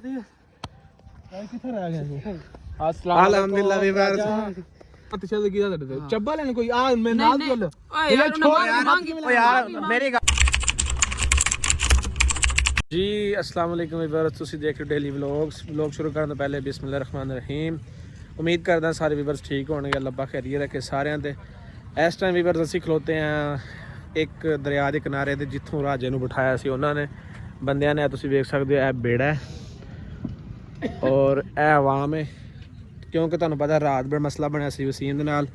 ਕਿੱਥੇ ਰਹਿ ਗਿਆ ਜੀ ਅਲਹਮਦੁਲਿਲਾ ਵੀ ਬਾਰ ਅੱਛਾ ਲੱਗੀ ਦਾ ਤੁਹਾਡੇ ਚੱਬਾ ਲੈਣ ਕੋਈ ਆ ਮੈਂ ਨਾਲ ਚੱਲ ਓਏ ਯਾਰ ਮੇਰੀ जी अस्सलाम वालेकुम व्यूअर्स ਤੁਸੀਂ ਦੇਖ ਰਹੇ ਡੇਲੀ ਵਲੌਗ ਸ਼ੁਰੂ ਕਰਨ ਤੋਂ ਪਹਿਲੇ ਬਿਸਮਿਲ੍ਲਾਹਿਰ ਰਹਿਮਾਨਿਰ ਰਹੀਮ ਉਮੀਦ ਕਰਦਾ ਸਾਰੇ ਵੀਵਰਸ ਠੀਕ ਹੋਣਗੇ ਅੱਲਾਹ ਪਾਕ ਖੈਰੀਅਤ ਰੱਖੇ ਸਾਰਿਆਂ ਤੇ ਇਸ ਟਾਈਮ ਵੀਵਰਸ ਅਸੀਂ ਖਲੋਤੇ ਆ ਇੱਕ ਦਰਿਆ ਦੇ ਕਿਨਾਰੇ ਤੇ ਜਿੱਥੋਂ ਰਾਜੇ ਨੂੰ ਬਿਠਾਇਆ ਸੀ ਉਹਨਾਂ ਨੇ ਬੰਦਿਆਂ ਨੇ ਤੁਸੀਂ ਵੇਖ ਸਕਦੇ ਹੋ ਇਹ ਬੇੜਾ ਹੈ ਔਰ ਇਹ ਆਵਾਮ ਹੈ ਕਿਉਂਕਿ ਤੁਹਾਨੂੰ ਪਤਾ ਰਾਤ ਬੜਾ ਮਸਲਾ ਬਣਿਆ ਸੀ ਵਸੀਮ ਦੇ ਨਾਲ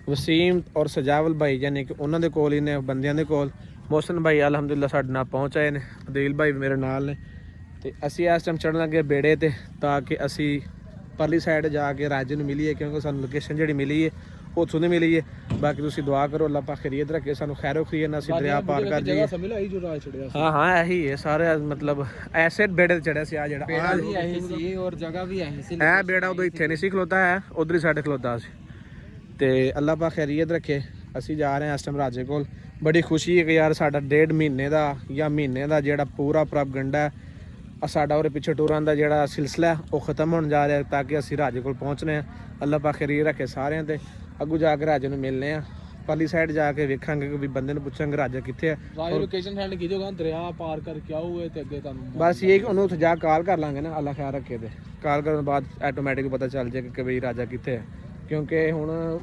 ਵਸੀਮ ਔਰ ਸਜਾਵਲ ਭਾਈ ਯਾਨੀ ਕਿ ਉਹਨਾਂ ਦੇ ਕੋਲ ਹੀ ਨੇ ਬੰਦਿਆਂ ਦੇ ਕੋਲ ਮੋਹਸਨ ਭਾਈ ਅਲਹਮਦੁਲਿਲਾ ਸਾਡੇ ਨਾਲ ਪਹੁੰਚ ਆਏ ਨੇ ਅਦੀਲ ਭਾਈ ਮੇਰੇ ਨਾਲ ਨੇ ਤੇ ਅਸੀਂ ਇਸ ਟਾਈਮ ਚੜ੍ਹਨ ਲੱਗੇ ਬੇੜੇ ਤੇ ਤਾਂ ਕਿ ਅਸੀਂ ਪਰਲੀ ਸਾਈਡ ਜਾ ਕੇ ਰਾਜੇ ਨੂੰ ਮਿਲੀਏ ਕਿਉਂਕਿ ਸਾਨੂੰ ਲੋਕੇਸ਼ਨ ਜਿਹੜੀ ਮਿਲੀ ਹੈ ਉੱਥੋਂ ਦੀ ਮਿਲੀ ਹੈ ਬਾਕੀ ਤੁਸੀਂ ਦੁਆ ਕਰੋ ਅੱਲਾਹ ਪਾਕ ਖੈਰੀਅਤ ਰੱਖੇ ਸਾਨੂੰ ਖੈਰੋ ਖਰੀਏ ਨਾ ਅਸੀਂ ਦਰਿਆ ਪਾਰ ਕਰ ਜਾਈਏ ਹਾਂ ਇਹੀ ਹੈ ਸਾਰੇ ਮਤਲਬ ਐਸੇ ਬੇੜੇ ਤੇ ਚੜਿਆ ਸੀ ਆ ਜਿਹੜਾ ਇਹੀ ਸੀ ਔਰ ਜਗ੍ਹਾ ਵੀ ਇਹੀ ਸੀ ਇਹ ਬੇੜਾ ਉਦੋਂ ਇੱਥੇ ਨਹੀਂ ਸੀ ਖਲੋਤਾ ਹੈ ਉਧਰ ਹੀ ਸਾਡੇ ਖਲੋਤਾ ਸੀ ਤੇ ਅੱਲਾਹ ਪਾਕ ਖੈਰੀਅਤ ਰੱਖੇ ਅਸੀਂ ਜਾ ਰਹੇ ਹਾਂ ਇਸ ਟਾਈਮ ਰਾਜੇ ਕੋਲ ਬੜੀ ਖੁਸ਼ੀ ਹੈ ਕਿ ਯਾਰ ਸਾਡਾ 1.5 ਮਹੀਨੇ ਦਾ ਜਾਂ ਮਹੀਨੇ ਦਾ ਜਿਹੜਾ ਪੂਰਾ ਪ੍ਰੋਪਗੈਂਡਾ ਸਾਡਾ ਉਹਦੇ ਪਿੱਛੇ ਟੂਰਾਂ ਦਾ ਜਿਹੜਾ ਸਿਲਸਿਲਾ ਉਹ ਖਤਮ ਹੋਣ ਜਾ ਰਿਹਾ ਤਾਂ ਕਿ ਅਸੀਂ ਰਾਜੇ ਕੋਲ ਪਹੁੰਚਨੇ ਆ ਅੱਲਾਹ ਪਾਕ ਖੈਰੀਅਤ ਰੱਖੇ ਸਾਰਿਆਂ ਤੇ ਅੱਗੂ ਜਾ ਕੇ ਰਾਜੇ ਨੂੰ ਮਿਲਨੇ ਆ ਪਰਲੀ ਸਾਈਡ ਜਾ ਕੇ ਵੇਖਾਂਗੇ ਕਿ ਵੀ ਬੰਦੇ ਨੂੰ ਪੁੱਛਾਂਗੇ ਰਾਜਾ ਕਿੱਥੇ ਹੈ ਰਾਜੇ ਲੋਕੇਸ਼ਨ ਸੈਂਡ ਕੀਜੋਗਾ ਦਰਿਆ ਪਾਰ ਕਰਕੇ ਆਓਗੇ ਤੇ ਅੱਗੇ ਤੁਹਾਨੂੰ ਬਸ ਇਹ ਕਿ ਉਹਨੂੰ ਉੱਥੇ ਜਾ ਕਾਲ ਕਰ ਲਾਂਗੇ ਨਾ ਅੱਲਾਹ ਖੈਰ ਰੱਖੇ ਤੇ ਕਾਲ ਕਰਨ ਤੋਂ ਬਾਅਦ ਆਟੋਮੈਟਿਕ ਪਤਾ ਚੱਲ ਜਾਏਗਾ ਕਿ ਬਈ ਰਾਜਾ ਕਿੱਥੇ ਹੈ ਕਿਉਂਕਿ ਹੁਣ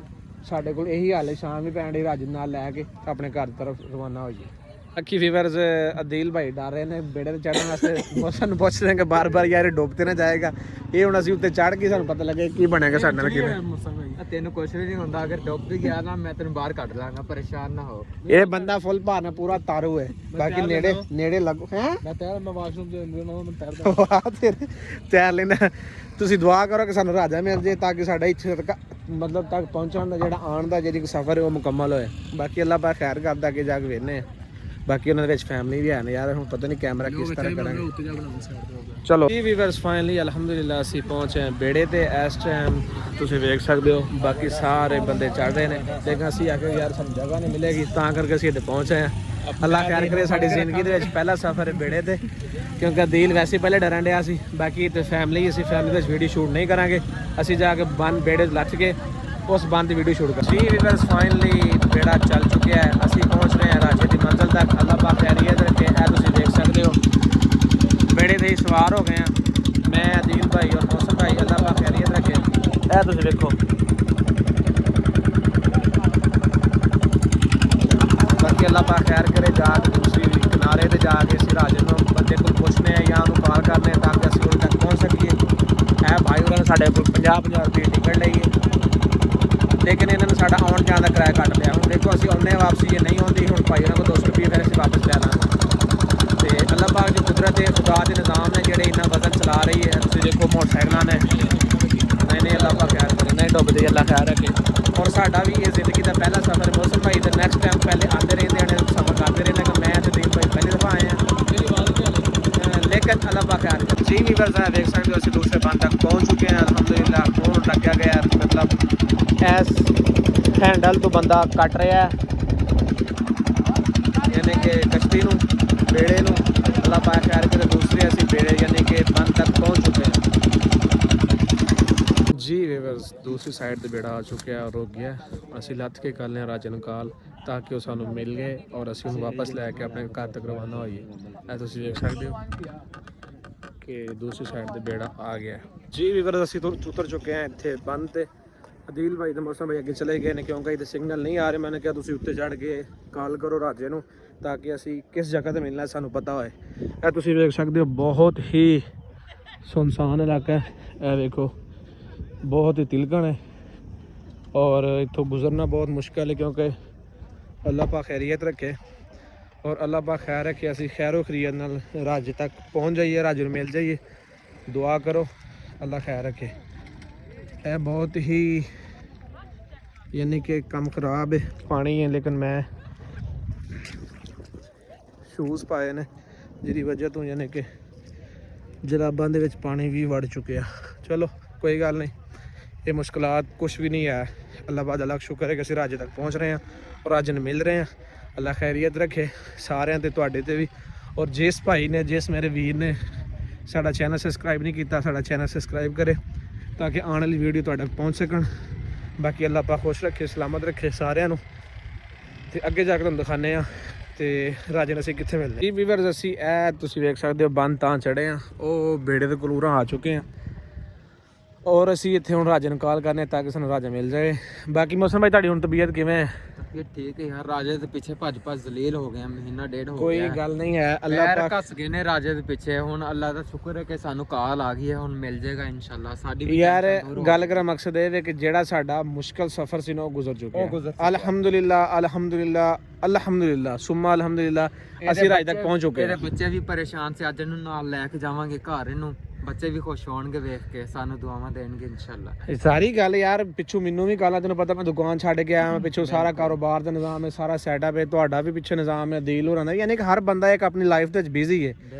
ਸਾਡੇ ਕੋਲ ਇਹੀ ਹਾਲ ਹੈ ਸ਼ਾਮ ਵੀ ਪੈਣ ਦੀ ਰਾਜੇ ਨਾਲ ਲੈ ਕੇ ਆਪਣੇ ਘਰ ਤਰਫ ਰਵਾਨਾ ਹੋ ਜਾਈਏ ਅੱਖੀ ਫੀਵਰਸ ਅਦੀਲ ਭਾਈ ਡਰ ਰਹੇ ਨੇ ਬੇੜੇ ਤੇ ਚੜ੍ਹਨ ਵਾਸਤੇ ਮੌਸਮ ਨੂੰ ਪੁੱਛ ਰਹੇ ਕਿ ਬਾਰ-ਬਾਰ ਯਾਰ ਡੁੱਬ ਤੇ ਨਾ ਜਾਏਗਾ ਇਹ ਹੁਣ ਅਸੀਂ ਉੱਤੇ ਚੜ੍ਹ ਕੇ ਸਾਨੂੰ ਪਤਾ ਲੱਗੇ ਕੀ ਬਣੇਗਾ ਸਾਡੇ ਨਾਲ ਕਿਵੇਂ ਤੈਨੂੰ ਕੁਝ ਵੀ ਨਹੀਂ ਹੁੰਦਾ ਅਗਰ ਡੁੱਬ ਵੀ ਗਿਆ ਨਾ ਮੈਂ ਤੈਨੂੰ ਬਾਹਰ ਕੱਢ ਲਾਂਗਾ ਪਰੇਸ਼ਾਨ ਨਾ ਹੋ ਇਹ ਬੰਦਾ ਫੁੱਲ ਭਾਰਨਾ ਪੂਰਾ ਤਾਰੂ ਹੈ ਬਾਕੀ ਨੇੜੇ ਲੱਗੋ ਹੈ ਮੈਂ ਵਾਸ਼ਰੂਮ ਦੇ ਅੰਦਰ ਨਾ ਮੈਂ ਤੈਰਦਾ ਵਾਹ ਤੇਰੇ ਤੈਰ ਲੈਣਾ ਤੁਸੀਂ ਦੁਆ ਕਰੋ ਕਿ ਸਾਨੂੰ ਰਾਜਾ ਮਿਲ ਜੇ ਤਾਂ ਕਿ ਸਾਡਾ ਇੱਥੇ ਤੱਕ ਮਤਲਬ ਤੱਕ ਪਹੁੰਚਣ ਦਾ ਜਿਹੜਾ ਆਉਣ ਦਾ ਜਿਹੜੀ ਸਫ਼ਰ ਹੈ ਉਹ ਮੁਕੰਮਲ ਹੋਏ ਬਾਕੀ ਅੱਲਾਹ ਪਾਕ ਖੈਰ ਕਰਦਾ ਅੱਗੇ ਜਾ ਕੇ ਵੇਖਨੇ ਆ ਬਾਕੀ ਉਹਨਾਂ ਦੇ ਵਿੱਚ ਫੈਮਿਲੀ ਵੀ ਹੈ ਨੇ ਯਾਰ ਹੁਣ ਪਤਾ ਨਹੀਂ ਕੈਮਰਾ ਕਿਸ ਤਰ੍ਹਾਂ ਕਰਾਂਗੇ ਚਲੋ ਜੀ ਵੀਵਰਸ ਫਾਈਨਲੀ ਅਲਹਮਦੁਲਿਲਾ ਅਸੀਂ ਪਹੁੰਚੇ ਬੇੜੇ ਤੇ ਇਸ ਟਾਈਮ ਤੁਸੀਂ ਵੇਖ ਸਕਦੇ ਹੋ ਬਾਕੀ ਸਾਰੇ ਬੰਦੇ ਚੜ੍ਹ ਰਹੇ ਨੇ ਲੇਕਿਨ ਅਸੀਂ ਆ ਕੇ ਯਾਰ ਸਾਨੂੰ ਜਗ੍ਹਾ ਨਹੀਂ ਮਿਲੇਗੀ ਤਾਂ ਕਰਕੇ ਅਸੀਂ ਇੱਥੇ ਪਹੁੰਚੇ ਹਾਂ ਅੱਲਾਹ ਖੈਰ ਕਰੇ ਸਾਡੀ ਜ਼ਿੰਦਗੀ ਦੇ ਵਿੱਚ ਪਹਿਲਾ ਸਫ਼ਰ ਹੈ ਬੇੜੇ ਤੇ ਕਿਉਂਕਿ ਦਿਲ ਵੈਸੇ ਪਹਿਲੇ ਡਰਨ ਡਿਆ ਸੀ ਬਾਕੀ ਤੇ ਫੈਮਿਲੀ ਅਸੀਂ ਫੈਮਿਲੀ ਵਿੱਚ ਵੀਡੀਓ ਸ਼ੂਟ ਨਹੀਂ ਕਰਾਂਗੇ ਅਸੀਂ ਜਾ ਕੇ ਬੰਦ ਬੇੜੇ ਲੱਥ ਕੇ ਉਸ ਬੰਦ ਦੀ ਵੀਡੀਓ ਸ਼ੂਟ ਕਰਾਂਗੇ ਜੀ ਵੀਵਰਸ ਫਾਈਨਲੀ ਬੇੜਾ ਚੱਲ ਚੁੱਕਿਆ ਹੈ ਅਸੀਂ ਪਹੁੰਚ ਰਹੇ ਹਾਂ ਰਾਜੇ ਦੀ ਮੰਜ਼ਿਲ ਤੱਕ ਅੱਲਾਹ ਪਾਕ ਖੈਰੀਅਤ ਰੱਖੇ ਇਹ ਤੁਸੀਂ ਦੇਖ ਸਕਦੇ ਹੋ ਬੇੜੇ ਤੇ ਹੀ ਸਵਾਰ ਹੋ ਗਏ ਹਾਂ ਮੈਂ ਅਦੀਲ ਭਾਈ ਔਰ ਮੌਸਮ ਭਾਈ ਅੱਲਾਹ ਪਾਕ ਖੈਰੀਅਤ ਰੱਖੇ ਇਹ ਤੁਸੀਂ ਵੇਖੋ ਬਾਕੀ ਅੱਲਾਹ ਪਾਕ ਖੈਰ ਕਰੇ ਜਾ ਕੇ ਦੂਸਰੀ ਕਿਨਾਰੇ ਤੇ ਜਾ ਕੇ ਅਸੀਂ ਰਾਜੇ ਨੂੰ ਬੰਦੇ ਕੋਲ ਪੁੱਛਨੇ ਆ ਜਾਂ ਉਹਨੂੰ ਕਾਲ ਕਰਨੇ ਤਾਂ ਕਿ ਅਸੀਂ ਉਹਦੇ ਤੱਕ ਪਹੁੰਚ ਸਕੀਏ ਇਹ ਭਾਈ ਉਹਨਾਂ ਨੇ ਸਾਡੇ ਕੋਲ 50 ਰੁਪਏ ਟਿਕਟ ਲਈ ਹੈ ਲੇਕਿਨ ਇਹਨਾਂ ਨੇ ਸਾਡਾ ਆਉਣ ਜਾਣ ਦਾ ਕਿਰਾਇਆ ਕੱਟ ਲਿਆ ਹੁਣ ਦੇਖੋ ਅਸੀਂ ਆਉਂਦੇ ਵਾਪਸੀ ਜੇ ਨਹੀਂ ਆਉਂਦੀ ਹੁਣ ਭਾਈ ਉਹਨਾਂ ਕੋਲ 200 ਰੁਪਏ ਫਿਰ ਅਸੀਂ ਵਾਪਸ ਲੈ ਲਾਂਗੇ ਤੇ ਅੱਲਾਹ ਪਾਕ ਦੀ ਕੁਦਰਤ ਹੈ ਖੁਦਾ ਦੇ ਨਿਜ਼ਾਮ ਨੇ ਜਿਹੜੇ ਇੰਨਾ ਵਜ਼ਨ ਚਲਾ ਰਹੀ ਹੈ ਤੁਸੀਂ ਦੇਖੋ ਮੋਟਰਸਾਈਕਲਾਂ ਨੇ ਨਹੀਂ ਅੱਲਾਹ ਪਾਕ ਖੈਰ ਕਰੇ ਨਹੀਂ ਡੁੱਬਦੇ ਅੱਲਾਹ ਖੈਰ ਰੱਖੇ ਔਰ ਸਾਡਾ ਵੀ ਇਹ ਜ਼ਿੰਦਗੀ ਦਾ ਪਹਿਲਾ ਸਫ਼ਰ ਮੌਸਮ ਭਾਈ ਦਾ ਨੈਕਸਟ ਟਾਈਮ ਪਹਿਲੇ ਆਉਂਦੇ ਰਹਿੰਦੇ ਨੇ ਸਫ਼ਰ ਕਰਦੇ ਰਹਿੰਦੇ ਕਿ ਮੈਂ ਤੇ ਦੀਪ ਭਾਈ ਪਹਿਲੀ ਦਫਾ ਆਏ ਹਾਂ ਲੇਕਿਨ ਅੱਲਾਹ ਪਾਕ ਖੈਰ ਕਰੇ ਜੀ ਵੀਵਰਸ ਦੇਖ ਸਕਦੇ ਹੋ ਅਸੀਂ ਦੂਸਰੇ ਬੰਦ ਤੱਕ ਪਹੁੰਚ ਚੁੱਕੇ ਹਾਂ ਅਲਹਮਦੁਲਿਲਾ ਫੋਨ ਲੱਗਿਆ ਗਿਆ ਮਤਲਬ ਐਸ ਹੈਂਡਲ ਤੋਂ ਬੰਦਾ ਕੱਟ ਰਿਹਾ ਯਾਨੀ ਕਿ ਕਸ਼ਤੀ ਨੂੰ ਬੇੜੇ ਨੂੰ ਅੱਲਾਹ ਪਾਕ ਖੈਰ ਕਰੇ ਦੂਸਰੇ ਅਸੀਂ ਬੇੜੇ ਯਾਨੀ ਕਿ ਬੰਦ ਤੱਕ ਪਹੁੰਚ ਚੁੱਕੇ ਹਾਂ ਜੀ ਵੀਵਰਸ ਦੂਸਰੀ ਸਾਈਡ ਤੇ ਬੇੜਾ ਆ ਚੁੱਕਿਆ ਔਰ ਰੁਕ ਗਿਆ ਅਸੀਂ ਲੱਥ ਕੇ ਕਰ ਲਿਆ ਰਾਜੇ ਨੂੰ ਕਾਲ ਤਾਂ ਕਿ ਉਹ ਸਾਨੂੰ ਮਿਲ ਗਏ ਔਰ ਅਸੀਂ ਉਹਨੂੰ ਵਾਪਸ ਲੈ ਕੇ ਆਪਣੇ ਘਰ ਤੱਕ ਰਵਾਨਾ ਹੋਈਏ ਇਹ ਤੁਸੀਂ ਦੇਖ ਸਕਦੇ ਹੋ ਕਿ ਦੂਸਰੀ ਸਾਈਡ ਤੇ ਬੇੜਾ ਆ ਗਿਆ ਜੀ ਵੀਵਰਸ ਅਸੀਂ ਉਤਰ ਚੁੱਕੇ ਹਾਂ ਇੱਥੇ ਬੰਦ ਤੇ ਅਦੀਲ ਭਾਈ ਤੇ ਮੌਸਮ ਭਾਈ ਅੱਗੇ ਚਲੇ ਗਏ ਨੇ ਕਿਉਂਕਿ ਇਹਦੇ ਸਿਗਨਲ ਨਹੀਂ ਆ ਰਹੇ ਮੈंने ਕਿਹਾ ਤੁਸੀਂ ਉੱਤੇ ਚੜ੍ਹ ਕੇ ਕਾਲ ਕਰੋ ਰਾਜੇ ਨੂੰ ਤਾਂ ਕਿ ਅਸੀਂ ਕਿਸ ਜਗ੍ਹਾ ਤੇ ਮਿਲਣਾ ਸਾਨੂੰ ਪਤਾ ਹੋਏ ਇਹ ਤੁਸੀਂ ਵੇਖ ਸਕਦੇ ਹੋ ਬਹੁਤ ਹੀ ਸੁਨਸਾਨ ਇਲਾਕਾ ਹੈ ਇਹ ਵੇਖੋ ਬਹੁਤ ਹੀ ਤਿਲਕਣ ਹੈ ਔਰ ਇੱਥੋਂ ਗੁਜ਼ਰਨਾ ਬਹੁਤ ਮੁਸ਼ਕਿਲ ਹੈ ਕਿਉਂਕਿ ਅੱਲਾਹ ਪਾਕ ਖੈਰੀਅਤ ਰੱਖੇ ਔਰ ਅੱਲਾਹ ਪਾਕ ਖੈਰ ਰੱਖੇ ਅਸੀਂ ਖੈਰੋ ਖਰੀਅਤ ਨਾਲ ਰਾਜੇ ਤੱਕ ਪਹੁੰਚ ਜਾਈਏ ਰਾਜੇ ਨੂੰ ਮਿਲ ਜਾਈਏ ਦੁਆ ਕਰੋ ਅੱਲਾਹ ਖੈਰ ਰੱਖੇ ਇਹ ਬਹੁਤ ਹੀ ਯਾਨੀ ਕਿ ਕੰਮ ਖਰਾਬ ਹੈ ਪਾਣੀ ਹੈ ਲੇਕਿਨ ਮੈਂ ਸ਼ੂਜ਼ ਪਾਏ ਨੇ ਜਿਹਦੀ ਵਜ੍ਹਾ ਤੋਂ ਯਾਨੀ ਕਿ ਜਰਾਬਾਂ ਦੇ ਵਿੱਚ ਪਾਣੀ ਵੀ ਵੜ ਚੁੱਕਿਆ ਚਲੋ ਕੋਈ ਗੱਲ ਨਹੀਂ ਇਹ ਮੁਸ਼ਕਲਾਤ ਕੁਛ ਵੀ ਨਹੀਂ ਹੈ ਅੱਲਾਹ ਬਾਦ ਲੱਖ ਸ਼ੁਕਰ ਹੈ ਕਿ ਅਸੀਂ ਰਾਜੇ ਤੱਕ ਪਹੁੰਚ ਰਹੇ ਹਾਂ ਔਰ ਰਾਜੇ ਨੂੰ ਮਿਲ ਰਹੇ ਹਾਂ ਅੱਲਾਹ ਖੈਰੀਅਤ ਰੱਖੇ ਸਾਰਿਆਂ ਤੇ ਤੁਹਾਡੇ ਤੇ ਵੀ ਔਰ ਜਿਸ ਭਾਈ ਨੇ ਜਿਸ ਮੇਰੇ ਵੀਰ ਨੇ ਸਾਡਾ ਚੈਨਲ ਸਬਸਕ੍ਰਾਈਬ ਨਹੀਂ ਕੀਤਾ, ਸਾਡਾ ਚੈਨਲ ਸਬਸਕ੍ਰਾਈਬ ਕਰੇ ਤਾਂ ਕਿ ਆਉਣ ਵਾਲੀ ਵੀਡੀਓ ਤੁਹਾਡੇ ਤੱਕ ਪਹੁੰਚ ਸਕਣ। ਬਾਕੀ ਅੱਲਾਹ ਪਾਕ ਖੁਸ਼ ਰੱਖੇ, ਸਲਾਮਤ ਰੱਖੇ ਸਾਰਿਆਂ ਨੂੰ। ਤੇ ਅੱਗੇ ਜਾ ਕੇ ਤੁਹਾਨੂੰ ਦਿਖਾਉਂਦੇ ਆ ਤੇ ਰਾਜੇ ਨੂੰ ਅਸੀਂ ਕਿੱਥੇ ਮਿਲਦੇ ਜੀ ਵੀਵਰਸ। ਅਸੀਂ ਇਹ ਤੁਸੀਂ ਵੇਖ ਸਕਦੇ ਹੋ ਬੰਨ ਤਾਂ ਚੜ੍ਹੇ ਆ, ਉਹ ਬੇੜੇ ਦੇ ਕੋਲੂਰਾਂ ਆ ਚੁੱਕੇ ਆ ਔਰ ਅਸੀਂ ਇੱਥੇ ਹੁਣ ਰਾਜੇ ਨੂੰ ਕਾਲ ਕਰਨੇ ਤਾਂ ਕਿ ਸਾਨੂੰ ਰਾਜਾ ਮਿਲ ਜਾਏ। ਬਾਕੀ ਮੌਸਮ ਭਾਈ ਤੁਹਾਡੀ ਹੁਣ ਤਬੀਅਤ ਕਿਵੇਂ ਹੈ? ये ठीक है यार, राजे ਦੇ ਪਿੱਛੇ ਭੱਜ ਜ਼ਲੀਲ ਹੋ ਗਏ, ਮਹੀਨਾ ਡੇਢ ਹੋ ਗਿਆ। ਕੋਈ ਗੱਲ ਨਹੀਂ ਹੈ, ਅੱਲਾਹ ਪਾਕ ਕੱਸ ਗਏ ਨੇ ਰਾਜੇ ਦੇ ਪਿੱਛੇ। ਹੁਣ ਅੱਲਾਹ ਦਾ ਸ਼ੁਕਰ ਹੈ ਕਿ ਸਾਨੂੰ ਕਾਲ ਆ ਗਈ ਹੈ, ਹੁਣ ਮਿਲ ਜਾਏਗਾ ਇਨਸ਼ਾਅੱਲਾ। ਸਾਡੀ ਵੀ ਯਾਰ ਗੱਲ ਕਰਾਂ ਮਕਸਦ ਇਹ ਹੈ ਕਿ ਜਿਹੜਾ ਸਾਡਾ ਮੁਸ਼ਕਲ ਸਫ਼ਰ ਸੀ ਨਾ ਉਹ ਗੁਜ਼ਰ ਚੁੱਕਿਆ। ਅਲਹਮਦੁਲਿਲਾ ਅਲਹਮਦੁਲਿਲਾ ਅਲਹਮਦੁਲਿਲਾ ਸੁਮਾ ਅਲਹਮਦੁਲਿਲਾ, ਅਸੀਂ ਰਾਜ ਤੱਕ ਪਹੁੰਚ ਚੁੱਕੇ। ਮੇਰੇ ਬੱਚੇ ਵੀ ਪਰੇਸ਼ਾਨ ਸੀ, ਅੱਜ ਇਹਨੂੰ ਨਾਲ ਲੈ ਕੇ ਜਾਵਾਂਗੇ ਘਰ ਇਹਨੂੰ। ਬੱਚੇ ਵੀ ਖੁਸ਼ ਹੋਣਗੇ ਵੇਖ ਕੇ, ਸਾਨੂੰ ਦੁਆਵਾਂ ਦੇਣਗੇ ਇਨਸ਼ਾਅੱਲਾ। ਸਾਰੀ ਗੱਲ ਯਾਰ ਪਿੱਛੋਂ ਮੈਨੂੰ ਵੀ ਕਾਲਾ, ਤੈਨੂੰ ਪਤਾ ਮੈਂ ਦੁਕਾਨ ਛੱਡ ਕੇ ਆਇਆ, ਮੈਂ ਪਿੱਛੋਂ ਸਾਰਾ ਕਾਰੋਬਾਰ ਦਾ ਨਿਜ਼ਾਮ ਹੈ, ਸਾਰਾ ਸੈਟਅਪ ਹੈ, ਤੁਹਾਡਾ ਵੀ ਪਿੱਛੇ ਨਿਜ਼ਾਮ ਹੈ, ਦੀਲ ਹੋ ਰਹਾ। ਯਾਨੀ ਕਿ ਹਰ ਬੰਦਾ ਇੱਕ ਆਪਣੀ ਲਾਈਫ ਦੇ ਵਿੱਚ ਬਿਜ਼ੀ ਹੈ,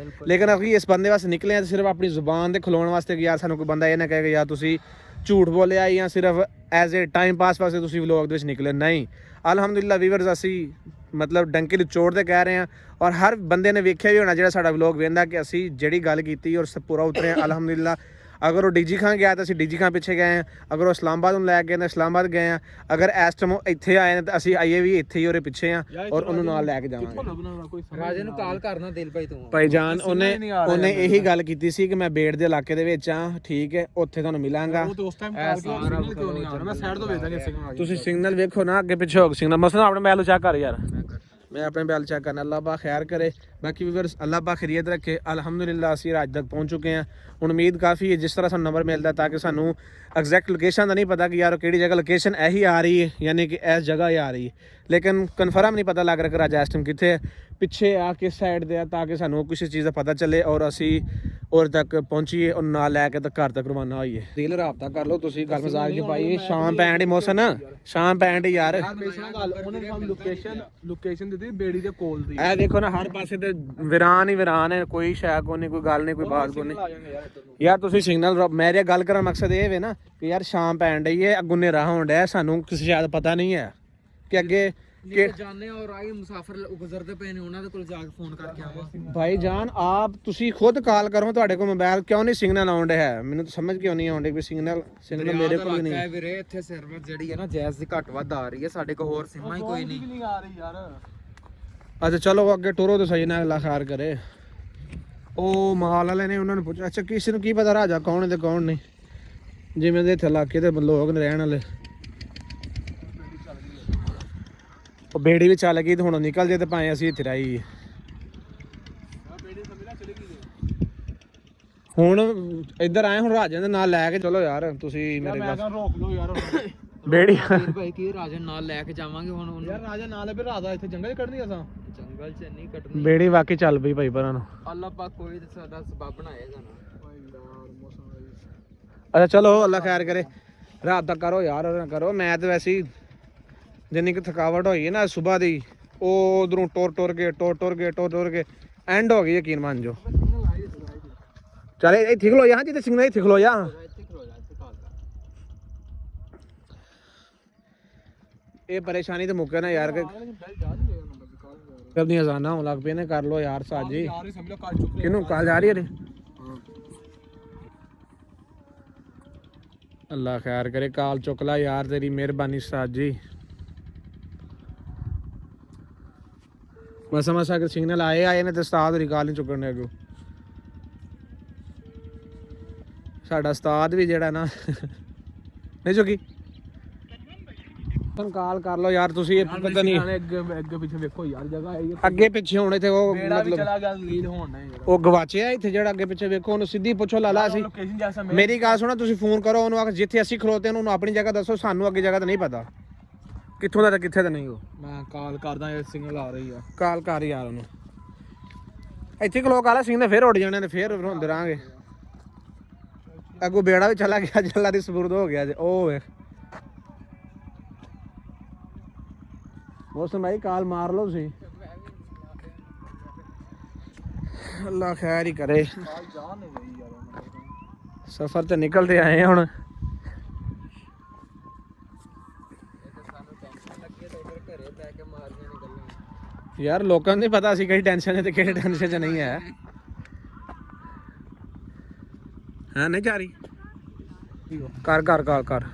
ਲੇਕਿਨ ਅਸੀਂ ਇਸ ਬੰਦੇ ਵਾਸਤੇ ਨਿਕਲੇ ਹਾਂ ਸਿਰਫ ਆਪਣੀ ਜ਼ੁਬਾਨ ਤੇ ਖਲੋਣ ਵਾਸਤੇ ਕਿ ਯਾਰ ਸਾਨੂੰ ਕੋਈ ਬੰਦਾ ਇਹ ਨਾ ਕਹੇ ਕਿ ਯਾਰ ਤੁਸੀਂ ਝੂਠ ਬੋਲਿਆ ਜਾਂ ਸਿਰਫ ਐਜ਼ ਏ ਟਾਈਮ ਪਾਸ ਵਾਸਤੇ ਤੁਸੀਂ ਵਲੋਗ ਦੇ ਵਿੱਚ ਨਿਕਲੇ। ਨਹੀਂ, ਅਲਹਮਦੁਲਿਲਾ ਵੀਵਰਸ, ਅਸੀਂ ਮਤਲਬ ਡੰਕੇ ਨੂੰ ਚੋੜ ਤੇ ਕਹਿ ਰਹੇ ਹਾਂ ਔਰ ਹਰ ਬੰਦੇ ਨੇ ਵੇਖਿਆ ਵੀ ਹੋਣਾ ਜਿਹੜਾ ਸਾਡਾ ਵਲੋਗ ਵੇਖਦਾ ਕਿ ਅਸੀਂ ਜਿਹੜੀ ਗੱਲ ਕੀਤੀ ਔਰ ਪੂਰਾ ਉਤਰੇ ਅਲਹਮਦੁਲਿਲਾ। ਅਗਰ ਉਹ ਡੀਜੀ ਖਾਂ ਗਿਆ ਤਾਂ ਅਸੀਂ ਡੀਜੀ ਖਾਂ ਪਿੱਛੇ ਗਏ ਹਾਂ, ਅਗਰ ਉਹ ਇਸਲਾਮਾਬਾਦ ਨੂੰ ਲੈ ਕੇ ਤਾਂ ਇਸਲਾਮਾਬਾਦ ਗਏ ਹਾਂ, ਅਗਰ ਇਸ ਟਾਈਮ ਇੱਥੇ ਆਏ ਨੇ ਤਾਂ ਅਸੀਂ ਆਈਏ ਵੀ ਇੱਥੇ ਹੀ ਉਹਦੇ ਪਿੱਛੇ ਆ ਔਰ ਉਹਨੂੰ ਨਾਲ ਲੈ ਕੇ ਜਾਵਾਂਗੇ। ਰਾਜੇ ਨੂੰ ਕਾਲ ਕਰਨਾ ਦਿਲ ਭਾਈ ਤੂੰ। ਭਾਈ ਜਾਨ ਉਹਨੇ ਇਹੀ ਗੱਲ ਕੀਤੀ ਸੀ ਕਿ ਮੈਂ ਬੇੜ ਦੇ ਇਲਾਕੇ ਦੇ ਵਿੱਚ ਆ, ਠੀਕ ਹੈ, ਉੱਥੇ ਤੁਹਾਨੂੰ ਮਿਲਾਂਗਾ। ਤੁਸੀਂ ਸਿਗਨਲ ਵੇਖੋ ਨਾ ਅੱਗੇ ਪਿੱਛੇ ਹੋ ਸਿਗਨਲ, ਮਸਲਾ ਆਪਣੇ ਮੋਬਾਈਲ ਨੂੰ ਚੈੱਕ ਕਰ ਯਾਰ, मैं अपने बैल चेक करना। अल्लाह पा खैर करे। बाकी व्यूअर्स अल्लाह पा खैरियत रखे। अल्हम्दुलिल्लाह ਅਸੀਂ ਰਾਜ ਤੱਕ ਪਹੁੰਚ ਚੁੱਕੇ ਹਾਂ। ਹੁਣ ਉਮੀਦ ਕਾਫੀ ਹੈ ਜਿਸ ਤਰ੍ਹਾਂ ਸਾਨੂੰ ਨੰਬਰ ਮਿਲਦਾ ਤਾਂ ਕਿ ਸਾਨੂੰ ਐਗਜ਼ੈਕਟ ਲੋਕੇਸ਼ਨ ਦਾ ਨਹੀਂ ਪਤਾ ਕਿ ਯਾਰ ਕਿਹੜੀ ਜਗ੍ਹਾ ਲੋਕੇਸ਼ਨ ਇਹੀ ਆ ਰਹੀ ਹੈ, ਯਾਨੀ ਕਿ ਇਸ ਜਗ੍ਹਾ ਹੀ ਆ ਰਹੀ ਹੈ, ਲੇਕਿਨ ਕਨਫਰਮ ਨਹੀਂ ਪਤਾ ਲੱਗ ਰਿਹਾ ਕਿ ਰਾਜਾ ਇਸ ਟਾਈਮ ਕਿੱਥੇ ਹੈ, ਪਿੱਛੇ ਆ ਕਿਸ ਸਾਈਡ ਦੇ ਆ, ਤਾਂ ਕਿ ਸਾਨੂੰ ਕਿਸੇ ਚੀਜ਼ ਦਾ ਪਤਾ ਚੱਲੇ ਔਰ ਅਸੀਂ ਔਰ ਤੱਕ ਪਹੁੰਚੀਏ ਔਰ ਨਾਲ ਲੈ ਕੇ ਤਾਂ ਘਰ ਤੱਕ ਰਵਾਨਾ ਹੋਈਏ। ਦਿਲ ਰਾਬਤਾ ਕਰ ਲਓ ਤੁਸੀਂ, ਗੱਲ ਮਜ਼ਾਕ ਦੀ ਪਾਈ ਸ਼ਾਮ ਪੈਣ ਦੀ ਮੌਸਮ, ਸ਼ਾਮ ਪੈਣ ਦੀ ਯਾਰ। ਲੋਕੇਸ਼ਨ ਦਿੱਤੀ ਬੇੜੀ ਦੇ ਕੋਲ ਦੀ। ਇਹ ਦੇਖੋ ਨਾ ਹਰ ਪਾਸੇ ਤੇ ਵੀਰਾਨ ਹੀ ਵੀਰਾਨ ਹੈ, ਕੋਈ ਸ਼ੈ ਕੋਈ ਨਹੀਂ, ਕੋਈ ਗੱਲ ਨਹੀਂ, ਕੋਈ ਬਾਤ ਕੋਈ ਨਹੀਂ ਯਾਰ। ਤੁਸੀਂ ਸਿਗਨਲ, ਮੇਰੇ ਗੱਲ ਕਰਨ ਦਾ ਮਕਸਦ ਇਹ ਵੇ ਨਾ ਕਿ ਯਾਰ ਸ਼ਾਮ ਪੈਣ ਡਈ ਹੈ, ਅੱਗੋਂ ਹਨੇਰਾ ਹੋਣ ਡਿਆ, ਸਾਨੂੰ ਕਿਸੇ ਸ਼ਾਇਦ ਪਤਾ ਨਹੀਂ ਹੈ ਕਿ ਅੱਗੇ ਜਾਣੇ ਔਰ ਆਏ ਮੁਸਾਫਰ ਗੁਜ਼ਰਦੇ ਪਏ ਨੇ, ਉਹਨਾਂ ਦੇ ਕੋਲ ਜਾ ਕੇ ਫੋਨ ਕਰਕੇ ਆਵਾਂ। ਭਾਈ ਜਾਨ ਆਪ ਤੁਸੀਂ ਖੁਦ ਕਾਲ ਕਰੋ, ਤੁਹਾਡੇ ਕੋਲ ਮੋਬਾਈਲ ਕਿਉਂ ਨਹੀਂ ਸਿਗਨਲ ਆਉਣ ਡਿਆ ਹੈ? ਮੈਨੂੰ ਤਾਂ ਸਮਝ ਕਿਉਂ ਨਹੀਂ ਆਉਣ ਡਿਆ ਵੀ ਸਿਗਨਲ ਮੇਰੇ ਕੋਲ ਵੀ ਨਹੀਂ ਹੈ ਵੀਰੇ। ਇੱਥੇ ਸਰਵਰ ਜਿਹੜੀ ਹੈ ਨਾ ਜੈਸ ਦੀ ਘੱਟ ਵੱਧ ਆ ਰਹੀ ਹੈ, ਸਾਡੇ ਕੋਲ ਹੋਰ ਸਿੰਮਾਂ ਹੀ ਕੋਈ ਨਹੀਂ ਆ ਰਹੀ ਯਾਰ। ਅੱਛਾ ਚਲੋ ਅੱਗੇ ਟੁਰੋ ਤੇ ਸਹੀ ਨਾਲ ਅੱਲਾ ਖੈਰ ਕਰੇ। ਉਹ ਮਾਲ ਵਾਲੇ ਨੇ ਉਹਨਾਂ ਨੂੰ ਪੁੱਛਿਆ, ਅੱਛਾ ਕਿਸੇ ਨੂੰ ਕੀ ਪਤਾ ਰਾਜਾ ਕੌਣ ਹੈ ਤੇ ਕੌਣ ਨਹੀਂ, ਜਿਵੇਂ ਦੇ ਇੱਥੇ ਇਲਾਕੇ ਦੇ ਲੋਕ ਨੇ ਰਹਿਣ ਵਾਲੇ। ਉਹ ਬੇੜੀ ਵੀ ਚੱਲ ਗਈ ਤੇ ਹੁਣ ਨਿਕਲ ਜੇ ਤੇ ਭਾਵੇਂ ਅਸੀਂ ਇੱਥੇ ਰਹੀ। ਹੁਣ ਇੱਧਰ ਆਏ, ਹੁਣ ਰਾਜੇ ਦੇ ਨਾਲ ਲੈ ਕੇ ਚਲੋ ਯਾਰ ਤੁਸੀਂ ਮੇਰੇ ਮੈਂ ਰੋਕ ਲਓ ਯਾਰ ਬੇੜੀ। ਭਾਈ ਕੀ ਰਾਜੇ ਨਾਲ ਲੈ ਕੇ ਜਾਵਾਂਗੇ ਹੁਣ ਯਾਰ। ਰਾਜਾ ਨਾਲ ਹੈ, ਫਿਰ ਰਾਜਾ ਇੱਥੇ ਜੰਗਲ ਕੱਢਣੀ ਅਸਾਂ। ਜੰਗਲ 'ਚ ਨਹੀਂ ਕੱਢਣੀ ਬੇੜੀ ਵਾਕਈ ਚੱਲ ਪਈ ਭਾਈ ਪਰਾਂ ਨੂੰ। ਅੱਲਾਹ ਪਾਕ ਕੋਈ ਸਾਡਾ ਸਬਬ ਬਣਾਏਗਾ ਨਾ। ਅੱਛਾ ਚਲੋ ਅੱਲਾ ਖੈਰ ਕਰੇ, ਰਾਤ ਤੱਕ ਕਰੋ ਯਾਰ ਨਾ ਕਰੋ। ਮੈਂ ਤਾਂ ਵੈਸੇ ਹੀ ਜਿੰਨੀ ਕਿ ਥਕਾਵਟ ਹੋਈ ਹੈ ਨਾ ਸਵੇਰ ਦੀ, ਉਹ ਉਧਰੋਂ ਟੁਰ ਕੇ ਐਂਡ ਹੋ ਗਈ, ਯਕੀਨ ਮੰਨ ਜੋ। ਚੱਲ ਇੱਥੇ ਖਲੋ ਜਾ, ਜਿੱਥੇ ਸਿਗਨਲ ਇੱਥੇ ਖਲੋ ਜਾ। ਇਹ ਪਰੇਸ਼ਾਨੀ ਤੇ ਮੁੱਕੇ ਨਾ ਯਾਰ, ਕਦ ਦੀਆਂ ਅਜ਼ਾਨਾਂ ਹੋਣ ਲੱਗ ਪਈਆਂ ਨੇ, ਕਰ ਲੋ ਯਾਰ ਸਾਜੀ। ਕਿਹਨੂੰ ਕਾਲ ਜਾ ਰਹੀ ਹੈ? ਅੱਲਾ ਖੈਰ ਕਰੇ, ਕਾਲ ਚੁੱਕ ਲਾ ਯਾਰ, ਤੇਰੀ ਮਿਹਰਬਾਨੀ ਸਾਜੀ। ਮੈਂ ਸਮਝ ਸਕਦਾ ਸਿਗਨਲ ਆਏ ਨੇ ਤੇ ਉਸਤਾਦ ਦੀ ਕਾਲ ਨਹੀਂ ਚੁੱਕਣ ਦੇ ਅੱਗੋਂ। ਸਾਡਾ ਉਸਤਾਦ ਵੀ ਜਿਹੜਾ ਨਾ ਨਹੀਂ ਚੁੱਕੀ। ਕਾਲ ਕਰ ਲਓ ਯਾਰ ਤੁਸੀਂ, ਪਤਾ ਨਹੀਂ ਅੱਗੇ ਪਿੱਛੇ ਵੇਖੋ ਯਾਰ, ਜਗ੍ਹਾ ਹੈ ਅੱਗੇ ਪਿੱਛੇ ਹੋਣੇ ਤੇ ਉਹ ਮਤਲਬ ਚਲਾ ਗਿਆ ਲੀਡ ਹੋਣ ਨਾ ਯਾਰ। ਉਹ ਗਵਾਚਿਆ ਇੱਥੇ, ਜਿਹੜਾ ਅੱਗੇ ਪਿੱਛੇ ਵੇਖੋ ਉਹਨੂੰ ਸਿੱਧੀ ਪੁੱਛੋ ਲਾਲਾ। ਅਸੀਂ ਲੋਕੇਸ਼ਨ ਜੈਸਾ ਮੇਰੀ ਗੱਲ ਸੁਣੋ, ਤੁਸੀਂ ਫੋਨ ਕਰੋ ਉਹਨੂੰ, ਜਿੱਥੇ ਅਸੀਂ ਖਲੋਤੇ ਉਹਨੂੰ ਆਪਣੀ ਜਗ੍ਹਾ ਦੱਸੋ, ਸਾਨੂੰ ਅੱਗੇ ਜਗ੍ਹਾ ਤਾਂ ਨਹੀਂ ਪਤਾ ਕਿੱਥੋਂ ਦਾ ਤੇ ਕਿੱਥੇ ਦਾ ਨਹੀਂ। ਉਹ ਮੈਂ ਕਾਲ ਕਰਦਾ, ਇਹ ਸਿਗਨਲ ਆ ਰਹੀ ਆ। ਕਾਲ ਕਰ ਯਾਰ ਉਹਨੂੰ, ਇੱਥੇ ਖਲੋ ਕਾਲਾ ਸਿੰਘ ਨੇ ਫੇਰ ਉੱਡ ਜਾਣੇ ਨੇ, ਫੇਰ ਹੁੰਦੇ ਰਹਾਂਗੇ। ਅੱਗੋਂ ਬੇੜਾ ਵੀ ਚਲਾ ਗਿਆ, ਜੱਲਾ ਦੀ ਸਬੁਰਦ ਹੋ ਗਿਆ ਜੇ। ਉਹ ਵੇਖ ਮੌਸਮ ਭਾਈ, ਕਾਲ ਮਾਰ ਲਓ ਤੁਸੀਂ। ਅੱਲਾ ਖੈਰ ਹੀ ਕਰੇ। ਸਫ਼ਰ ਤੇ ਨਿਕਲਦੇ ਆਏ ਹੁਣ। ਯਾਰ ਲੋਕਾਂ ਨੂੰ ਨਹੀਂ ਪਤਾ ਅਸੀਂ ਕਿਹੜੀ ਟੈਨਸ਼ਨ 'ਚ ਤੇ ਕਿਹੜੇ ਟੈਨਸ਼ਨ 'ਚ ਨਹੀਂ ਹੈ। हाँ नहीं जा रही कर कर कर कर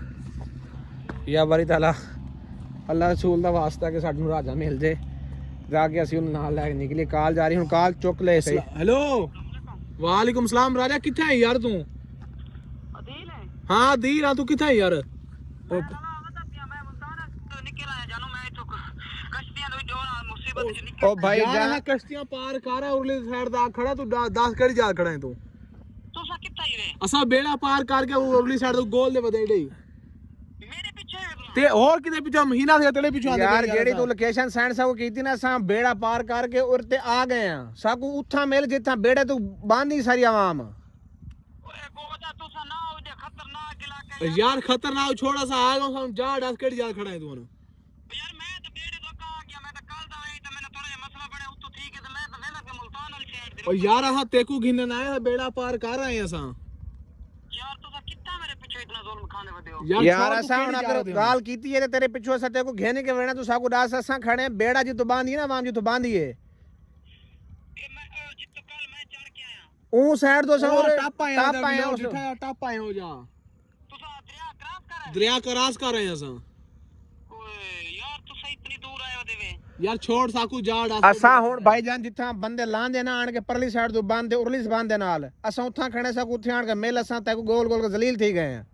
या बारी ताला अल्लाह रसूल ਦਾ ਵਾਸਤਾ ਕਿ ਸਾਨੂੰ ਰਾਜਾ ਮਿਲ ਜੇ ਜਾ ਕੇ ਅਸੀਂ ਉਹਨੂੰ ਨਾਲ ਲੈ ਕੇ ਨਿਕਲੇ ਕਾਲ ਜਾ ਰਹੀ ਹੁਣ ਕਾਲ ਚੁੱਕ ਲੈ ਸਹੀ हेलो वालेकुम सलाम राजा किथे है यार तू अदील है हां अदील हां तू किथे है यार ओ भाई यार जा कश्तियां पार कर उरली साइड दा खड़ा तू 10 केड़ी जा खड़ा है तू सा कितना ही रे असा बेड़ा पार करके उरली साइड तो गोल दे बदे डई मेरे पीछे ते और किदे पीछे महीना से तेरे पीछे यार जेड़ी तू लोकेशन सेंड साको कीती ना सा बेड़ा पार करके उर ते आ गए हैं साको उठा मिल जिथा बेड़े तू बांधी सारी आवाम ओए गोदा तू सा ना हो जे खतरनाक इलाका यार खतरनाक छोड़ा सा आ गया हम जा 10 केड़ी जा खड़ा है तू यार मैं तो बेड़े तो का गया मैं तो कल दा आई तो मैंने थोड़ा मसला बने तो ठीक है तो मैं तो वेला के मुल्तान वाली साइड ओ यार हां तेकू घिनन आया बेड़ा पार कर रहे हैं असा यार तू सा कितना मेरे पीछे इतना जुल्म खाने वदे हो यार ऐसा हुन अगर गाल कीती है तेरे पिछो से तेको घेने के वेना तू साको दास असा खड़े बेड़ा जी तो बांधी ना आवाम जी तो बांधी है ओ साइड तो सा टप आया जिठा टप आए हो जा तू सा दरिया क्रॉस कर रहे हैं असा ओए यार तू सा इतनी दूर आयो देवे यार छोड़ साकू जा असा हुन भाईजान जिथा बंदे लांदे ना आन के परली साइड तो बांधे उरली से बांधे नाल असा उठा खड़े सा उथे आन के मेल असा तेको गोल गोल के जलील थी गए हैं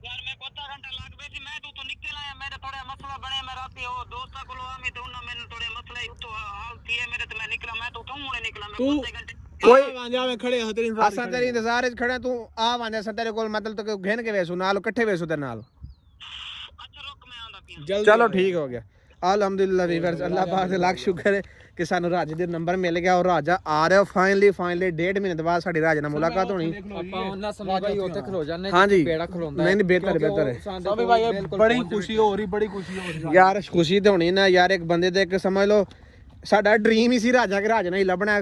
यार मैं को आधा घंटा लग बैठी मैं तो निकल आया मेरे थोड़े मसला बने मैं राती हो दोस्त को लो मैं तो उन्होंने मैंने थोड़े मसले तो हाल किए मेरे तो मैं निकला मैं तो उठूं मुड़े निकला मैं कुछ घंटे कोई वांजा में खड़े हतरी असा तेरी इंतजार च खड़े तू आ वांजा सा तेरे कोल मतलब तो घेन के वेसु नाल इकट्ठे वेसु ते नाल अच्छा रुक मैं आंदा पिया चलो ठीक हो गया अल्हम्दुलिल्लाह वीवर्स अल्लाह पाक से लाख शुक्र है कि सानू राजे दे नंबर मिल गया और राजा आ रहा फाइनली 1.5 महीने बाद साडी राजे ਨਾਲ ਮੁਲਾਕਾਤ ਹੋਣੀ ਆਪਾਂ ਉਹਨਾਂ ਸਮੇਂ ਭਾਈ ਉੱਥੇ ਖਲੋ ਜਾਂਦੇ ਹਾਂਜੀ ਬੇੜਾ ਖਲੋਂਦਾ ਨਹੀਂ ਨਹੀਂ ਬਿਹਤਰ ਹੈ ਸਭੀ ਭਾਈ ਬੜੀ ਖੁਸ਼ੀ ਹੋ ਰਹੀ ਬੜੀ ਖੁਸ਼ੀ ਹੋ ਰਹੀ ਯਾਰ ਖੁਸ਼ੀ ਤੇ ਹੋਣੀ ਨਾ ਯਾਰ ਇੱਕ ਬੰਦੇ ਦੇ ਇੱਕ ਸਮਝ ਲਓ ਸਾਡਾ ਡ੍ਰੀਮ ਹੀ ਸੀ ਰਾਜਾ ਕੇ ਰਾਜਾ ਨਾਲ ਹੀ ਲੱਭਣਾ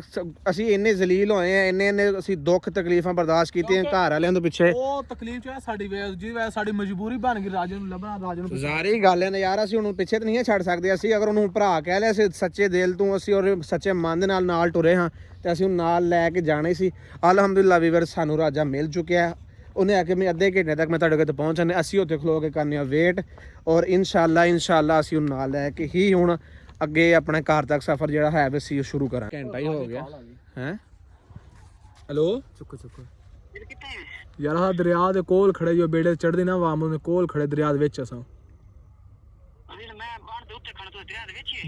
ਅਸੀਂ ਇੰਨੇ ਜ਼ਲੀਲ ਹੋਏ ਆ ਇੰਨੇ ਅਸੀਂ ਦੁੱਖ ਤਕਲੀਫਾਂ ਬਰਦਾਸ਼ਤ ਕੀਤੀਆਂ ਘਰ ਵਾਲਿਆਂ ਤੋਂ ਪਿੱਛੇ ਉਹ ਤਕਲੀਫ ਚ ਸਾਡੀ ਜਿਹਦੀ ਵਜ੍ਹਾ ਸਾਡੀ ਮਜਬੂਰੀ ਬਣ ਗਈ ਰਾਜੇ ਨੂੰ ਲੱਭਣਾ ਰਾਜੇ ਨੂੰ ਜ਼ਾਰੀ ਗੱਲ ਹੈ ਨਾ ਯਾਰ ਅਸੀਂ ਉਹਨੂੰ ਪਿੱਛੇ ਤੇ ਨਹੀਂ ਛੱਡ ਸਕਦੇ ਅਸੀਂ ਅਗਰ ਉਹਨੂੰ ਭਰਾ ਕਹਿ ਲਿਆ ਅਸੀਂ ਸੱਚੇ ਦਿਲ ਤੋਂ ਅਸੀਂ ਔਰ ਸੱਚੇ ਮਨ ਦੇ ਨਾਲ ਟੁਰੇ ਹਾਂ ਤੇ ਅਸੀਂ ਉਹਨੂੰ ਨਾਲ ਲੈ ਕੇ ਜਾਣਾ ਹੀ ਸੀ ਅਲਹਮਦੁਲਿਲਾ ਵੀਵਰ ਸਾਨੂੰ ਰਾਜਾ ਮਿਲ ਚੁੱਕਿਆ ਉਹਨੇ ਆ ਕੇ ਮੈਂ ਅੱਧੇ ਘੰਟੇ ਤੱਕ ਮੈਂ ਤੁਹਾਡੇ ਕੋਲ ਪਹੁੰਚਣੇ ਅਸੀਂ ਉੱਥੇ ਖਲੋ ਕੇ ਕਰਨੇ ਆ ਵੇਟ ਔਰ ਇਨਸ਼ਾਅੱਲਾ ਅਸੀਂ ਉਹਨੂੰ ਨਾਲ ਲੈ ਕੇ ਹੀ ਹੁਣ ਅੱਗੇ ਆਪਣੇ ਘਰ ਤੱਕ ਸਫ਼ਰ ਜਿਹੜਾ ਹੈ ਵਸੀ ਸ਼ੁਰੂ ਕਰਾਂ ਘੰਟਾ ਹੀ ਹੋ ਗਿਆ ਹੈ ਹੈਲੋ ਚੁੱਕੋ ਯਾਰ ਆ ਦਰਿਆ ਦੇ ਕੋਲ ਖੜੇ ਜੋ ਬੇੜੇ ਚੜਦੇ ਨਾ ਵਾਮ ਦੇ ਕੋਲ ਖੜੇ ਦਰਿਆ ਦੇ ਵਿੱਚ ਅਸਾਂ ਮੈਂ ਬਾਣ ਦੇ ਉੱਤੇ ਖੜਾ ਤੋਂ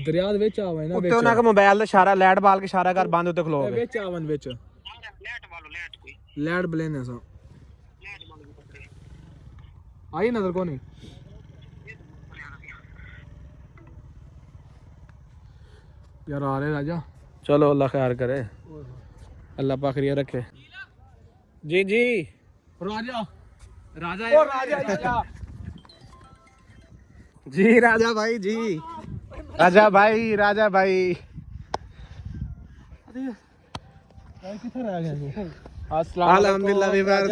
ਦਰਿਆ ਦੇ ਵਿੱਚ ਆਵੇ ਨਾ ਉੱਤੇ ਉਹਨਾਂ ਦਾ ਮੋਬਾਈਲ ਦਾ ਇਸ਼ਾਰਾ ਲੈਟ ਬਾਲ ਕੇ ਇਸ਼ਾਰਾ ਕਰ ਬੰਦ ਉੱਤੇ ਖਲੋ ਗਏ ਵਿੱਚ ਆਵਨ ਵਿੱਚ ਲੈਟ ਕੋਈ ਲੈਟ ਬਲੇਨ ਅਸਾਂ ਆਈ ਨਜ਼ਰ ਕੋ ਨਹੀਂ यार आ रहे राजा चलो अल्लाह खैर करे अल्लाह पाक रिया रखे जी जी राजा राजा ओ राजा जी राजा भाई जी राजा भाई किधर आ गया अल्हम्दुलिल्लाह वीवर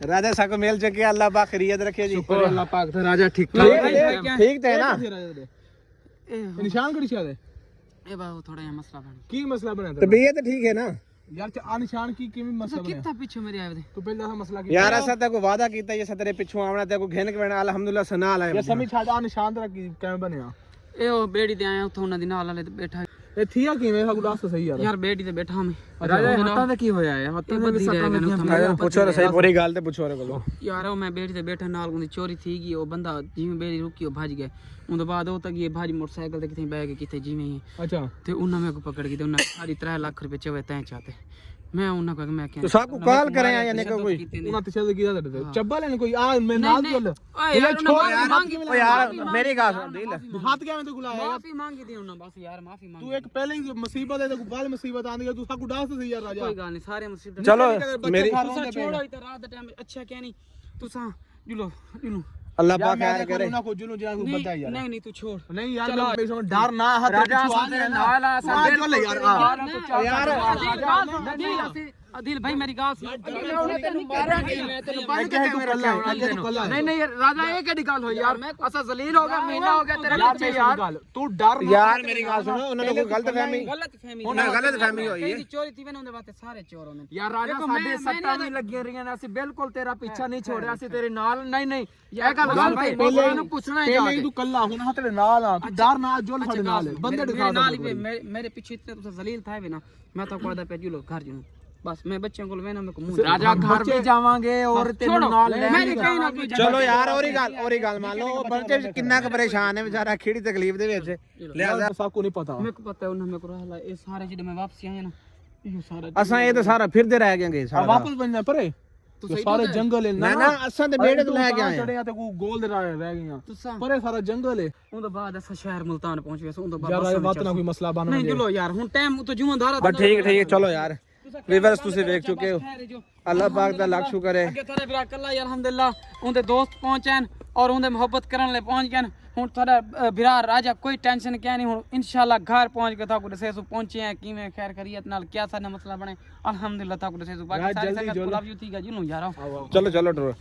राजा साको मेल चुके अल्लाह पाक रियत रखे जी शुक्र अल्लाह पाक थे राजा ठीक ठीक थे ना निशान कड़ी शायद ਇਹ ਬਾ ਥੋੜਾ ਜਿਹਾ ਮਸਲਾ ਬਣ ਕੀ ਮਸਲਾ ਬਣਿਆ तबीयत ठीक है ना ਯਾਰ ਆ ਨਿਸ਼ਾਨ ਕੀ ਕਿਵੇਂ ਮਸਲਾ ਬਣਿਆ ਕਿੱਥੇ ਪਿੱਛੇ ਮੇਰੇ ਆਏ ਤੂੰ ਪਹਿਲਾਂ ਦਾ ਮਸਲਾ ਕੀ यार ऐसा तेको वादा कीता ये तेरे पिछू आवना तेको घेन के वेना अल्हम्दुलिल्लाह सना लाए ਯਾਰ ਸਮਝ ਛੱਡ ਆ ਨਿਸ਼ਾਨ ਤੇਰਾ ਕੀ ਕਿਵੇਂ ਬਣਿਆ ਇਹ ਉਹ ਬੇੜੀ ਤੇ ਆਇਆ ਉੱਥੋਂ ਉਹਨਾਂ ਦੀ ਨਾਲ ਵਾਲੇ ਤੇ ਬੈਠਾ ਇਹ ਥੀਆ ਕਿਵੇਂ ਸਾਕੂ ਦੱਸ ਸਹੀ ਯਾਰ ਯਾਰ ਬੇੜੀ ਤੇ ਬੈਠਾ ਮੈਂ ਰਾਜਾ ਹੱਥਾਂ ਤੇ ਕੀ ਹੋਇਆ ਹੈ ਹੱਥਾਂ ਤੇ ਵੀ ਸੱਟਾਂ ਲੱਗੀਆਂ पूछो तो सही पूरी गाल ते पूछो रे कोलो ਯਾਰ ਉਹ ਮੈਂ ਬੇੜੀ ਤੇ ਬੈਠਾ ਨਾਲ ਉਹਦੀ ਚੋਰੀ ਥੀ ਗਈ ਉਹ ਬੰਦਾ ਜਿਵੇਂ ਬੇੜੀ ਰੁਕੀ ਉਹ ਭੱਜ ਗਿਆ ਉਹਦੇ ਬਾਅਦ ਉਹ ਤੱਕ ਇਹ ਭਾਜੀ ਮੋਟਰਸਾਈਕਲ ਤੇ ਕਿਥੇ ਬਹਿ ਕੇ ਕਿਥੇ ਜਿਵੇਂ ਹੀ ਅੱਛਾ ਤੇ ਉਹਨਾਂ ਮੇਰੇ ਕੋ ਪਕੜ ਕੇ ਤੇ ਉਹਨਾਂ ਸਾਡੀ 3 ਲੱਖ ਰੁਪਏ ਚਵੇ ਤੈਂ ਚਾਹਤੇ मैं उन्हें कहा मैं क्या तो साकू कॉल करे यानी कोई ਉਹਨਾਂ ਤੇ ਸ਼ਾਇਦ ਕੀਤਾ ਤੇ ਚੱਬਾ ਲੈਣ ਕੋਈ ਆ ਮੈਂ ਨਾਲ ਚੱਲ ओ यार मेरी गाल सुन दिल ਹੱਥ ਕਿਵੇਂ ਤੇ ਗੁਲਾਇਆ माफी मांगी थी उन्होंने बस यार माफी मांगी ਤੂੰ ਇੱਕ ਪਹਿਲੇ ਹੀ ਮੁਸੀਬਤ ਹੈ ਤੇ ਬਾਅਦ ਮੁਸੀਬਤ ਆਂਦੀ ਹੈ ਤੂੰ ਸਾਕੂ ਦੱਸ ਸਹੀ ਯਾਰ ਰਾਜਾ कोई गल नहीं सारे मुसीबत चलो मेरी तुसा छोड़ो इधर रात दा टाइम अच्छा क्या नहीं तुसा जुलो जुलो अल्लाह पाक खैर करे ਉਹਨਾਂ ਕੋ ਜਿਹਨੂੰ ਜਿਹੜਾ ਕੋਈ ਬੰਦਾ ਯਾਰ नहीं नहीं तू छोड़ ਨਹੀਂ ਯਾਰ ਮੈਂ ਬੇਸੋਂ ਡਰ ਨਾ ਹੱਥ राजा साथे नाल आ ਚੱਲ ਯਾਰ यार ਅਦਿਲ ਭਾਈ ਮੇਰੀ ਗੱਲ ਸੁਣ ਤੈਨੂੰ ਮਾਰਾਂਗੇ ਮੈਂ ਤੈਨੂੰ ਬੰਨ ਕੇ ਕੈਮਰਾ ਲਾਉਣਾ ਨਹੀਂ ਨਹੀਂ ਰਾਜਾ ਇਹ ਕਿਹੜੀ ਗੱਲ ਹੋਈ ਯਾਰ ਅਸਾਂ ਜ਼ਲੀਲ ਹੋ ਗਿਆ ਮਹੀਨਾ ਹੋ ਗਿਆ ਤੇਰੇ ਪਿੱਛੇ ਯਾਰ ਤੂੰ ਡਰ ਯਾਰ ਮੇਰੀ ਗੱਲ ਸੁਣੋ ਉਹਨਾਂ ਨੂੰ ਕੋਈ ਗਲਤਫਹਿਮੀ ਗਲਤਫਹਿਮੀ ਹੋਈ ਹੈ ਚੋਰੀ ਥੀ ਵੇ ਉਹਦੇ ਵਾਸਤੇ ਸਾਰੇ ਚੋਰ ਹੁੰਦੇ ਯਾਰ ਰਾਜਾ ਸਾਡੇ ਸੱਟਾਂ ਵੀ ਲੱਗੀਆਂ ਰਹੀਆਂ ਨੇ ਅਸੀਂ ਬਿਲਕੁਲ ਤੇਰਾ ਪਿੱਛਾ ਨਹੀਂ ਛੋੜਿਆ ਅਸੀਂ ਤੇਰੇ ਨਾਲ ਨਹੀਂ ਇਹ ਗੱਲ ਗਲਤ ਹੈ ਉਹਨਾਂ ਨੂੰ ਪੁੱਛਣਾ ਹੀ ਜਾ ਪਹਿਲੇ ਤੂੰ ਕੱਲਾ ਹੁਣ ਹੱਥ ਤੇਰੇ ਨਾਲ ਆ ਤੂੰ ਡਰ ਨਾਲ ਜੁਲ ਸਾਡੇ ਨਾਲ ਬੰਦੇ ਦਿਖਾ ਨਾਲ ਹੀ ਮੇਰੇ ਪਿੱਛੇ ਇਤਨੇ ਤੁਸੀਂ ਜ਼ਲੀਲ ਥਾਏ ਵੇ ਨਾ ਮੈਂ ਤਾਂ ਕੋਦਾ ਪੈ ਜੁਲੋ ਘਰ ਜੂ ਬਸ ਮੈਂ ਬੱਚਿਆਂ ਕੋਲ ਵੇਨਾ ਮੈਂ ਕੋ ਰਾਜਾ ਘਰ ਵੀ ਜਾਵਾਂਗੇ ਔਰ ਤੈਨੂੰ ਨਾਲ ਲੈ ਮੈਂ ਕਹੀਂ ਨਾ ਕੋਈ ਚਲੋ ਯਾਰ ਔਰੀ ਗੱਲ ਮੰਨ ਲਓ ਉਹ ਬੱਚੇ ਕਿੰਨਾ ਕੁ ਪਰੇਸ਼ਾਨ ਹੈ ਵਿਚਾਰਾ ਖੇੜੀ ਤਕਲੀਫ ਦੇ ਵਿੱਚ ਲਿਆ ਸਭ ਕੋ ਨਹੀਂ ਪਤਾ ਮੇਰੇ ਕੋ ਪਤਾ ਉਹਨਾਂ ਮੇਰੇ ਕੋ ਰਹਾ ਇਹ ਸਾਰੇ ਜਿਹੜੇ ਮੈਂ ਵਾਪਸ ਆਇਆ ਨਾ ਇਹ ਸਾਰਾ ਅਸਾਂ ਇਹ ਤਾਂ ਸਾਰਾ ਫਿਰਦੇ ਰਹਿ ਗਏ ਸਾਰਾ ਵਾਪਸ ਬੰਨਾ ਪਰੇ ਤੂੰ ਸਾਰੇ ਜੰਗਲ ਹੈ ਨਾ ਅਸਾਂ ਤੇ ਬੇੜੇ ਤੋਂ ਲੈ ਕੇ ਆਏ ਚੜਿਆ ਤੇ ਕੋ ਗੋਲ ਦੇ ਰਾਹ ਰਹਿ ਗਈਆਂ ਤੁਸੀਂ ਪਰੇ ਸਾਰਾ ਜੰਗਲ ਹੈ ਉਹਦੇ ਬਾਅਦ ਅਸਾਂ ਸ਼ਹਿਰ ਮੁਲਤਾਨ ਪਹੁੰਚ ਗਏ ਉਹਦੇ ਬਾਅਦ ਯਾਰ ਇਹ ਬਾਤ ਨਾ ਕੋਈ ਮਸਲਾ ਬਣ ਨਹੀਂ ਚਲੋ ਯਾਰ ਹੁਣ ਟਾਈਮ ਤੋਂ ਜੁਮਨਦਾਰ ਬਸ ਠੀਕ ਚਲੋ ਯਾਰ ਵੀਵਰਸ ਤੁਸੀਂ ਵੇਖ ਚੁੱਕੇ ਹੋ ਅੱਲਾਹ ਪਾਕ ਦਾ ਲੱਖ ਸ਼ੁਕਰ ਹੈ ਅੱਗੇ ਤੁਹਾਡੇ ਵੀਰਾ ਕੱਲਾ ਯਾਰ ਅਲਹਮਦੁਲਿਲਾ ਉਹਦੇ ਦੋਸਤ ਪਹੁੰਚਣ ਔਰ ਉਹਦੇ ਮੁਹੱਬਤ ਕਰਨ ਲਈ ਪਹੁੰਚ ਗਏ ਹੁਣ ਤੁਹਾਡਾ ਵੀਰਾ ਰਾਜਾ ਕੋਈ ਟੈਨਸ਼ਨ ਕਿਆ ਨਹੀਂ ਹੁਣ ਇਨਸ਼ਾਅੱਲਾ ਘਰ ਪਹੁੰਚ ਕੇ ਤੁਹਾਨੂੰ ਦੱਸੇ ਸੋ ਪਹੁੰਚੇ ਆ ਕਿਵੇਂ ਖੈਰ ਖਰੀਅਤ ਨਾਲ ਕਿਆ ਸਾਡਾ ਮਸਲਾ ਬਣੇ ਅਲਹਮਦੁਲਿਲਾ ਤੁਹਾਨੂੰ ਦੱਸੇ ਸੋ ਬਾਕੀ ਸਾਰੇ ਸੰਗਤ ਕੋਲ ਲਵ ਯੂ ਠੀਕ ਹੈ ਜੀ ਨੂੰ ਯਾਰ ਚਲੋ ਟਰੋ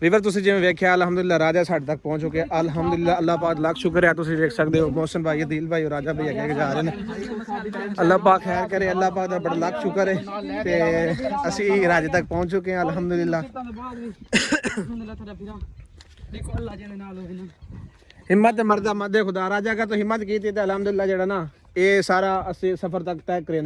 ਵੀਵਰ ਤੁਸੀਂ ਜਿਵੇਂ ਵੇਖਿਆ ਅਲਹਮਦੁਲਿਲਾ ਰਾਜਾ ਸਾਡੇ ਤੱਕ ਪਹੁੰਚ ਚੁੱਕਿਆ ਅਲਹਮਦੁਲਿਲਾ ਅੱਲਾਹ ਪਾਕ ਲੱਖ ਸ਼ੁਕਰ ਹੈ ਤੁਸੀਂ ਵੇਖ ਸਕਦੇ ਹੋ ਮੋਹਸਨ ਭਾਈ ਦਿਲ ਭਾਈ ਰਾਜਾ ਭਾਈ ਅੱਗੇ ਜਾ ਰਹੇ ਨੇ ਅੱਲਾਹ ਪਾਕ ਖੈਰ ਕਰੇ ਅੱਲਾਹ ਪਾਕ ਦਾ ਬੜਾ ਲੱਖ ਸ਼ੁਕਰ ਹੈ ਤੇ ਅਸੀਂ ਰਾਜੇ ਤੱਕ ਪਹੁੰਚ ਚੁੱਕੇ ਹਾਂ ਅਲਹਮਦੁਲਿਲਾ ਅਲਹਮਦੁਲਿਲਾ ਤੁਹਾਡਾ ਵੀਰਾ ਦੇਖੋ ਅੱਲਾ ਜੀ ਦੇ ਨਾਲ ਹੋਵੇ ਨਾ ਹਿੰਮਤ ਮਰਦਾ ਮਦੇ ਖੁਦਾ ਰਾਜਾ ਕਾ ਤਾਂ ਹਿੰਮਤ ਕੀਤੀ ਤੇ ਅਲਹਮਦੁਲਿਲਾ ਜਿਹੜਾ ਨਾ ਇਹ ਸਾਰਾ ਅਸੀਂ ਸਫ਼ਰ ਤੱਕ ਤੈਅ ਕਰੇ